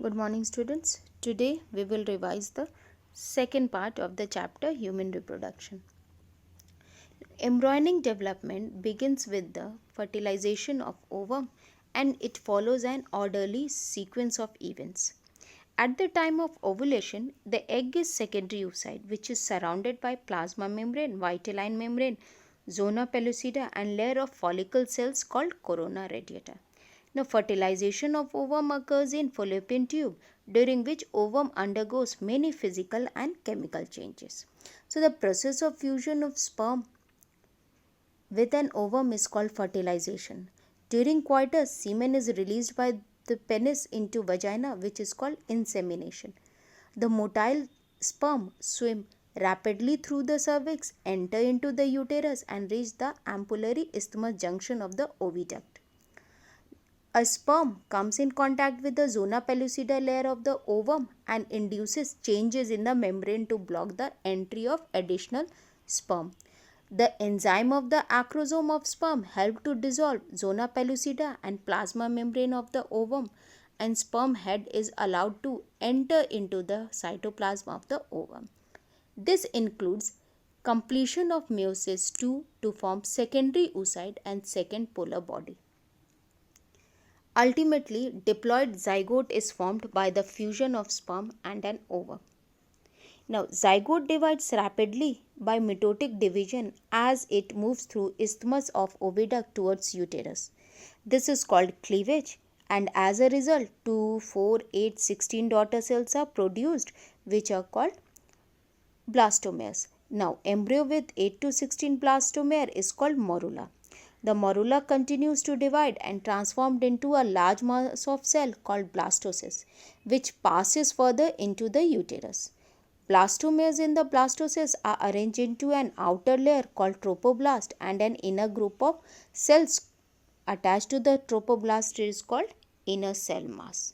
Good morning, students. Today we will revise the second part of the chapter Human Reproduction. Embryonic development begins with the fertilization of ovum and it follows an orderly sequence of events. At the time of ovulation, the egg is secondary oocyte, which is surrounded by plasma membrane, vitelline membrane, zona pellucida, and layer of follicle cells called corona radiata. Now, fertilization of ovum occurs in fallopian tube, during which ovum undergoes many physical and chemical changes. So, the process of fusion of sperm with an ovum is called fertilization. During coitus, semen is released by the penis into vagina, which is called insemination. The motile sperm swim rapidly through the cervix, enter into the uterus, and reach the ampullary isthmus junction of the oviduct. A sperm comes in contact with the zona pellucida layer of the ovum and induces changes in the membrane to block the entry of additional sperm. The enzyme of the acrosome of sperm help to dissolve zona pellucida and plasma membrane of the ovum, and sperm head is allowed to enter into the cytoplasm of the ovum. This includes completion of meiosis II to form secondary oocyte and second polar body. Ultimately, diploid zygote is formed by the fusion of sperm and an ovum. Now, zygote divides rapidly by mitotic division as it moves through isthmus of oviduct towards uterus. This is called cleavage, and as a result, 2, 4, 8, 16 daughter cells are produced, which are called blastomeres. Now, embryo with 8 to 16 blastomere is called morula. The morula continues to divide and transformed into a large mass of cell called blastocyst, which passes further into the uterus. Blastomeres in the blastocyst are arranged into an outer layer called trophoblast and an inner group of cells attached to the trophoblast is called inner cell mass.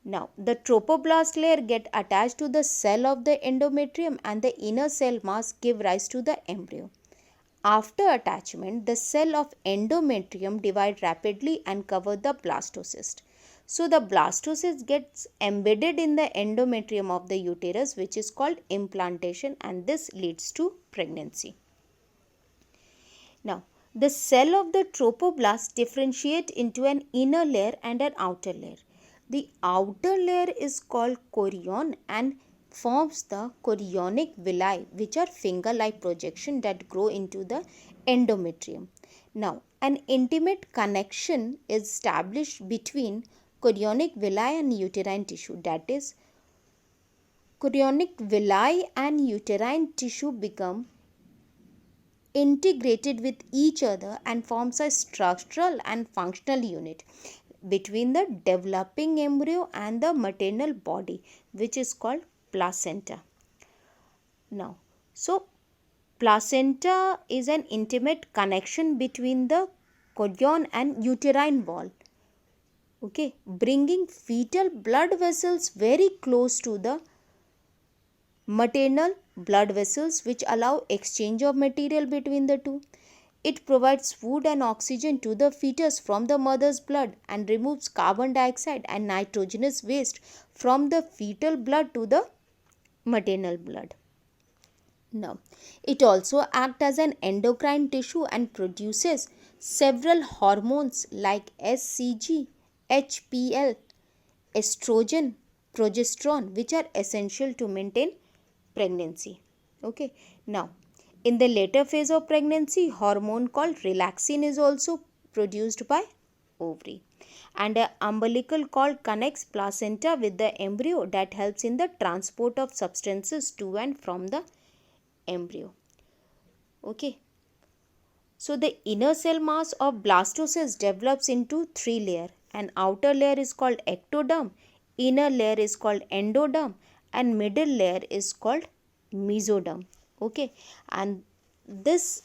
Now, the trophoblast layer get attached to the cell of the endometrium and the inner cell mass give rise to the embryo. After attachment, the cell of endometrium divide rapidly and cover the blastocyst. So, the blastocyst gets embedded in the endometrium of the uterus, which is called implantation, and this leads to pregnancy. Now, the cell of the trophoblast differentiate into an inner layer and an outer layer. The outer layer is called chorion and forms the chorionic villi, which are finger-like projections that grow into the endometrium. Now, an intimate connection is established between chorionic villi and uterine tissue. That is, chorionic villi and uterine tissue become integrated with each other and forms a structural and functional unit between the developing embryo and the maternal body, which is called placenta. Now, so placenta is an intimate connection between the chorion and uterine wall, okay, bringing fetal blood vessels very close to the maternal blood vessels, which allow exchange of material between the two. It provides food and oxygen to the fetus from the mother's blood and removes carbon dioxide and nitrogenous waste from the fetal blood to the maternal blood. Now, it also acts as an endocrine tissue and produces several hormones like SCG, HPL, estrogen, progesterone, which are essential to maintain pregnancy. Okay. Now, in the later phase of pregnancy, hormone called relaxin is also produced by ovary, and an umbilical cord connects placenta with the embryo that helps in the transport of substances to and from the embryo. Okay. So, the inner cell mass of blastocyst develops into three layers. An outer layer is called ectoderm, inner layer is called endoderm, and middle layer is called mesoderm. Okay, and this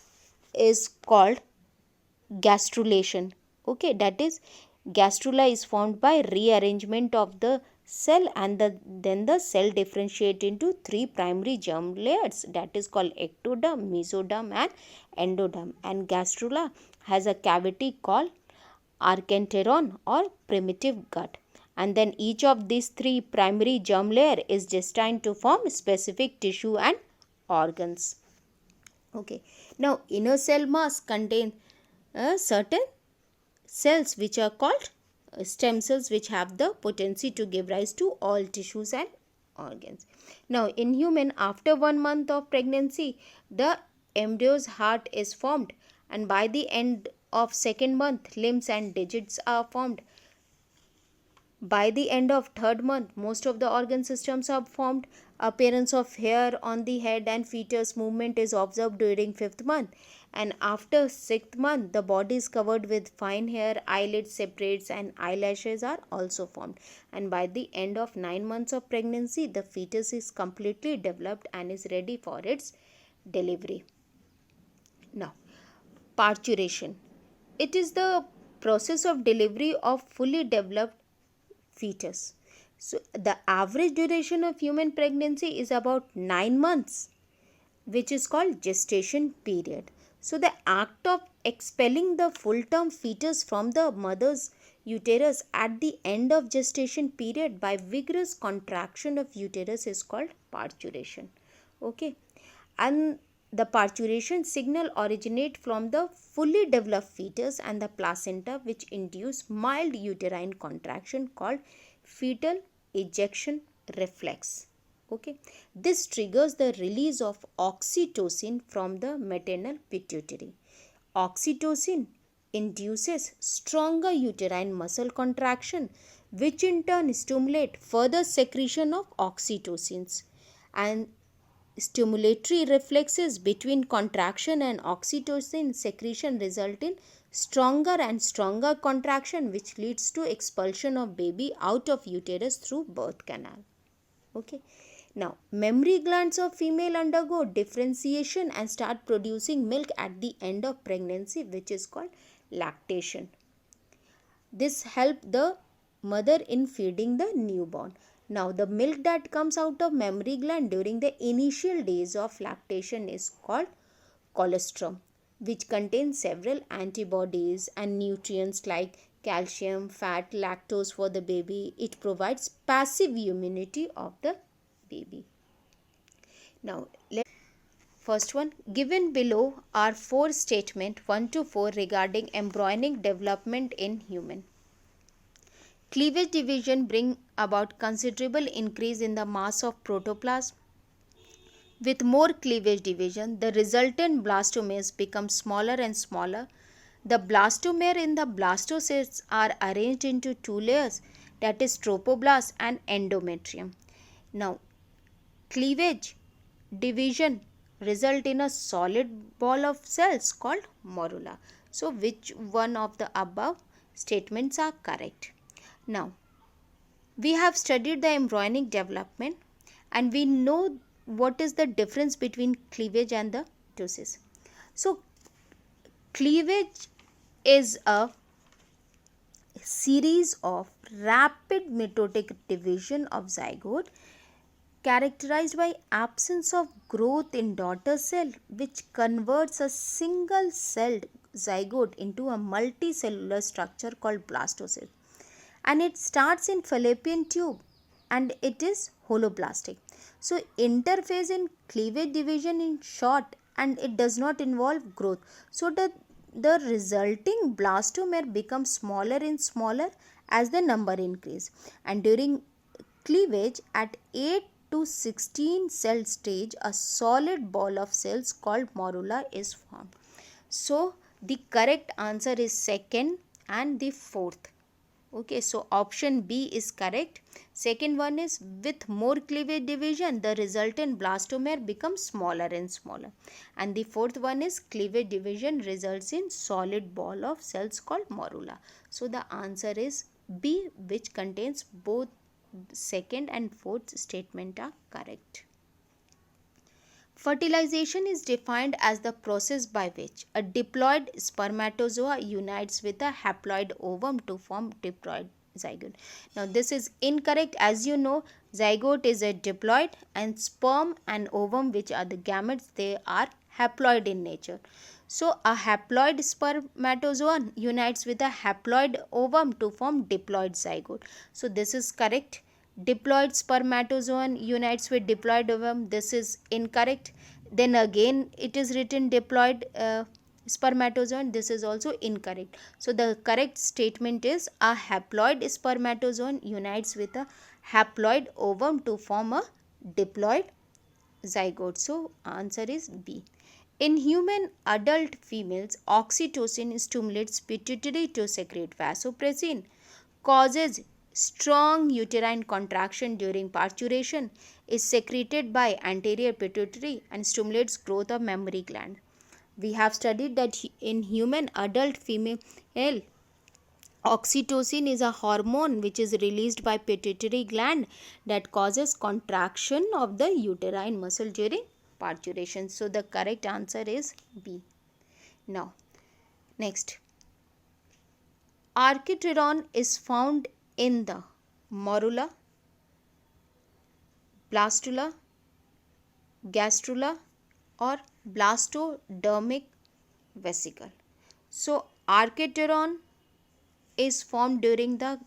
is called gastrulation. Okay, that is, gastrula is formed by rearrangement of the cell and then the cell differentiate into three primary germ layers, that is called ectoderm, mesoderm, and endoderm. And gastrula has a cavity called archenteron or primitive gut, And then each of these three primary germ layer is destined to form specific tissue and organs. Okay. Now inner cell mass contain certain cells which are called stem cells, which have the potency to give rise to all tissues and organs. Now in human, after 1 month of pregnancy, the embryo's heart is formed, and by the end of second month, limbs and digits are formed. By the end of third month, most of the organ systems are formed. Appearance of hair on the head and fetus movement is observed during fifth month. And after sixth month, the body is covered with fine hair, eyelids separates, and eyelashes are also formed. And by the end of 9 months of pregnancy, the fetus is completely developed and is ready for its delivery. Now, parturition. It is the process of delivery of fully developed fetus. So the average duration of human pregnancy is about 9 months, which is called gestation period. So the act of expelling the full term fetus from the mother's uterus at the end of gestation period by vigorous contraction of uterus is called parturition. Okay. And the parturition signal originate from the fully developed fetus and the placenta, which induce mild uterine contraction called fetal ejection reflex. Okay, this triggers the release of oxytocin from the maternal pituitary. Oxytocin induces stronger uterine muscle contraction, which in turn stimulate further secretion of oxytocins, and stimulatory reflexes between contraction and oxytocin secretion result in stronger and stronger contraction, which leads to expulsion of baby out of uterus through birth canal. Okay. Now, mammary glands of female undergo differentiation and start producing milk at the end of pregnancy, which is called lactation. This helps the mother in feeding the newborn. Now, the milk that comes out of mammary gland during the initial days of lactation is called colostrum, which contains several antibodies and nutrients like calcium, fat, lactose for the baby. It provides passive immunity of the baby. Now, first one, given below are 4 statements 1 to 4 regarding embryonic development in human. Cleavage division bring about considerable increase in the mass of protoplasm. With more cleavage division, the resultant blastomeres become smaller and smaller. The blastomere in the blastocysts are arranged into 2 layers, that is tropoblast and endometrium. Now, cleavage division result in a solid ball of cells called morula. So, which one of the above statements are correct? Now, we have studied the embryonic development and we know what is the difference between cleavage and the mitosis. So, cleavage is a series of rapid mitotic division of zygote characterized by absence of growth in daughter cell, which converts a single celled zygote into a multicellular structure called blastocyst. And it starts in fallopian tube and it is holoblastic. So interphase in cleavage division in short and it does not involve growth. So the resulting blastomere becomes smaller and smaller as the number increase. And during cleavage at 8 to 16 cell stage, a solid ball of cells called morula is formed. So the correct answer is second and the fourth. Okay, so option B is correct. Second one is with more cleavage division, the resultant blastomere becomes smaller and smaller. And the fourth one is cleavage division results in solid ball of cells called morula. So the answer is B, which contains both second and fourth statement are correct. Fertilization is defined as the process by which a diploid spermatozoa unites with a haploid ovum to form diploid zygote. Now this is incorrect. As you know, zygote is a diploid and sperm and ovum, which are the gametes, they are haploid in nature. So a haploid spermatozoon unites with a haploid ovum to form diploid zygote. So this is correct. Diploid spermatozoon unites with diploid ovum. This is incorrect. Then again it is written diploid spermatozoon. This is also incorrect. So the correct statement is a haploid spermatozoon unites with a haploid ovum to form a diploid zygote. So answer is B. In human adult females, oxytocin stimulates pituitary to secrete vasopressin, causes strong uterine contraction during parturition, is secreted by anterior pituitary and stimulates growth of mammary gland. We have studied that in human adult female, oxytocin is a hormone which is released by pituitary gland that causes contraction of the uterine muscle during parturition. So the correct answer is B. Now, next. Archetodon is found in the morula, blastula, gastrula or blastodermic vesicle. So archetodon is formed during the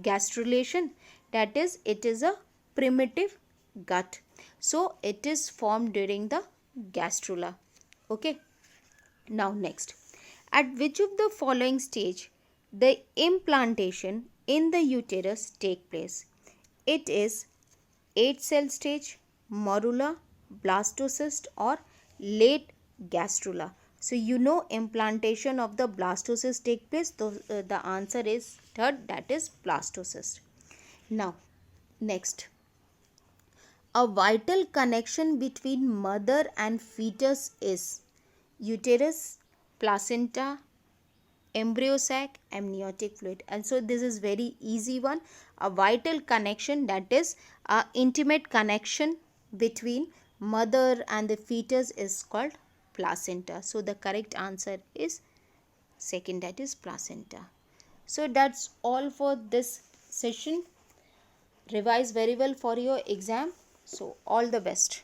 gastrulation, that is it is a primitive gut. So it is formed during the gastrula. Okay. Now next, at which of the following stage the implantation in the uterus take place? It is 8-cell stage, morula, blastocyst or late gastrula. So you know implantation of the blastocyst take place. The answer is third, that is blastocyst. Now next, a vital connection between mother and fetus is uterus, placenta, embryo sac, amniotic fluid. And so this is very easy one. A vital connection, that is a intimate connection between mother and the fetus, is called placenta. So the correct answer is second, that is placenta. So that's all for this session. Revise very well for your exam. So all the best.